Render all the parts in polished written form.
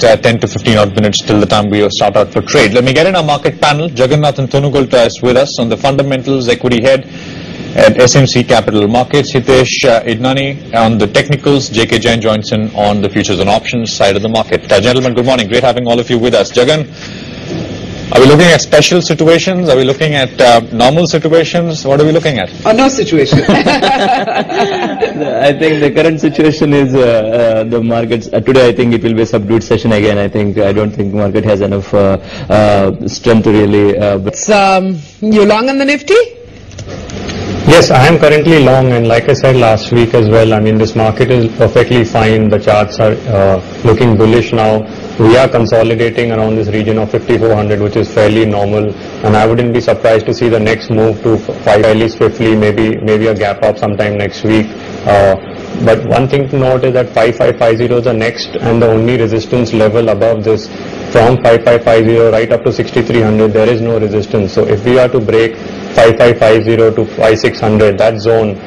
10 to 15 odd minutes till the time we start out for trade. Let me get in our market panel. Jagannathan Thonugulta is with us on the fundamentals, equity head at SMC Capital Markets. Hitesh Eidnani on the technicals. JK Jain joins in on the futures and options side of the market. Gentlemen, good morning. Great having all of you with us. Jagan, are we looking at special situations? Are we looking at normal situations? What are we looking at? No situation. I think the current situation is the markets. Today I think it will be a subdued session again. I don't think market has enough strength to really... You long on the Nifty? Yes, I am currently long, and like I said last week as well, I mean, this market is perfectly fine. The charts are looking bullish now. We are consolidating around this region of 5400, which is fairly normal, and I wouldn't be surprised to see the next move to fairly swiftly, maybe a gap up sometime next week. But one thing to note is that 5550 is the next and the only resistance level above this. From 5550 right up to 6300, there is no resistance. So if we are to break 5550 to 5600, that zone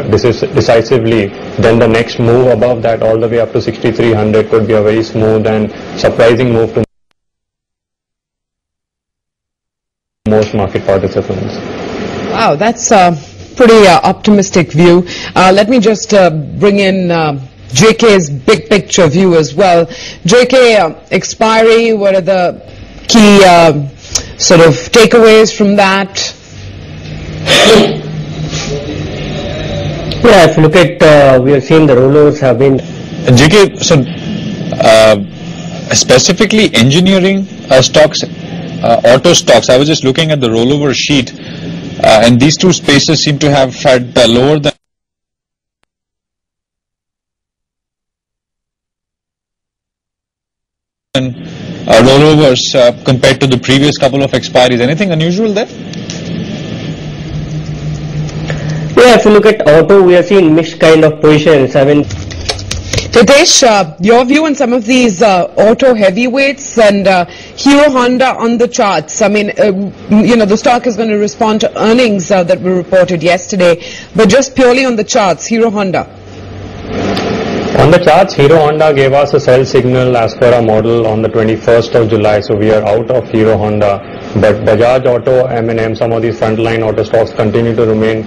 decisively, then the next move above that all the way up to 6300 could be a very smooth and surprising move to most market participants. Wow, that's a pretty optimistic view. Let me just bring in JK's big picture view as well. JK, expiry, what are the key sort of takeaways from that? Yeah, if you look at, we have seen the rollovers have been... JK, so specifically engineering stocks, auto stocks, I was just looking at the rollover sheet, and these two spaces seem to have had lower than rollovers compared to the previous couple of expiries. Anything unusual there? Yeah, if you look at auto, we are seeing mixed kind of positions. I mean, Hitesh, your view on some of these auto heavyweights and Hero Honda on the charts. I mean, the stock is going to respond to earnings that were reported yesterday, but just purely on the charts, Hero Honda. On the charts, Hero Honda gave us a sell signal as per our model on the 21st of July, so we are out of Hero Honda. But Bajaj Auto, M&M, some of these frontline auto stocks continue to remain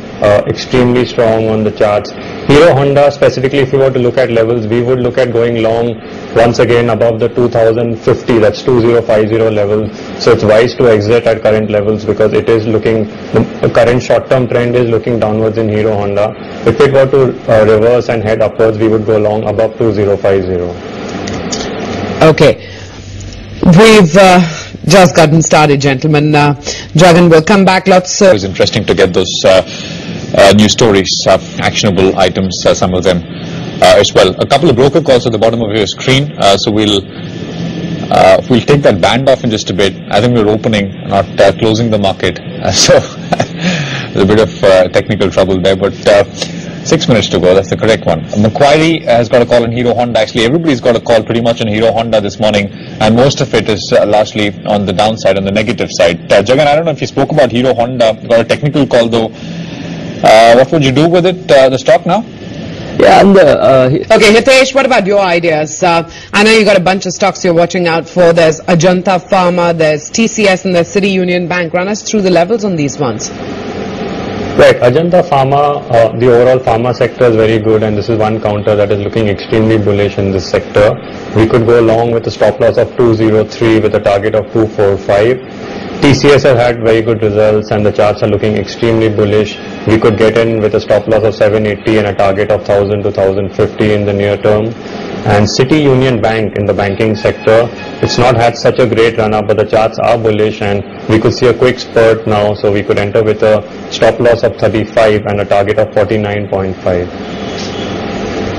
extremely strong on the charts. Hero Honda, specifically if you were to look at levels, we would look at going long once again above the 2050, that's 2050 level. So it's wise to exit at current levels because it is looking, the current short-term trend is looking downwards in Hero Honda. If it were to reverse and head upwards, we would go long above 2050. Okay. We've just gotten started, gentlemen. Jagan will come back. It was interesting to get those news stories, actionable items, some of them as well. A couple of broker calls at the bottom of your screen, so we'll take that band off in just a bit. I think we're opening, not closing the market, so there's a bit of technical trouble there, but 6 minutes to go, that's the correct one. Macquarie has got a call on Hero Honda. Actually, everybody's got a call pretty much on Hero Honda this morning, and most of it is largely on the downside, on the negative side. Jagan, I don't know if you spoke about Hero Honda, got a technical call though. What would you do with it, the stock now? yeah, and Okay, Hitesh, what about your ideas? I know you got a bunch of stocks you're watching out for. There's Ajanta Pharma, there's TCS, and there's City Union Bank. Run us through the levels on these ones. Right, Ajanta Pharma, the overall pharma sector is very good, and this is one counter that is looking extremely bullish in this sector. We could go along with a stop loss of 203 with a target of 245. TCS has had very good results and the charts are looking extremely bullish. We could get in with a stop loss of 780 and a target of 1000 to 1050 in the near term. And City Union Bank in the banking sector, it's not had such a great run up, but the charts are bullish and we could see a quick spurt now, so we could enter with a stop loss of 35 and a target of 49.5.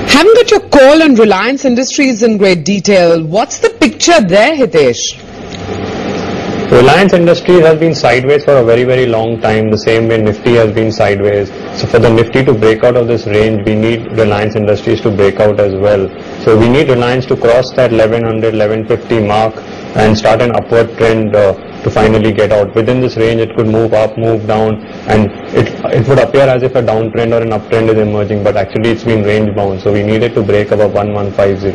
Haven't got your call on Reliance Industries in great detail. What's the picture there, Hitesh? Reliance Industries has been sideways for a very, very long time, the same way Nifty has been sideways. So for the Nifty to break out of this range, we need Reliance Industries to break out as well. So we need Reliance to cross that 1100, 1150 mark and start an upward trend to finally get out. Within this range, it could move up, move down, and it would appear as if a downtrend or an uptrend is emerging, but actually it's been range bound. So we need it to break above 1150.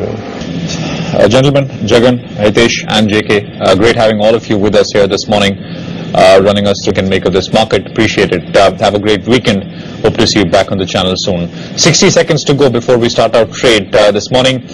Gentlemen, Jagan, Hitesh and JK, great having all of you with us here this morning, running us through and make of this market. Appreciate it. Have a great weekend. Hope to see you back on the channel soon. 60 seconds to go before we start our trade this morning.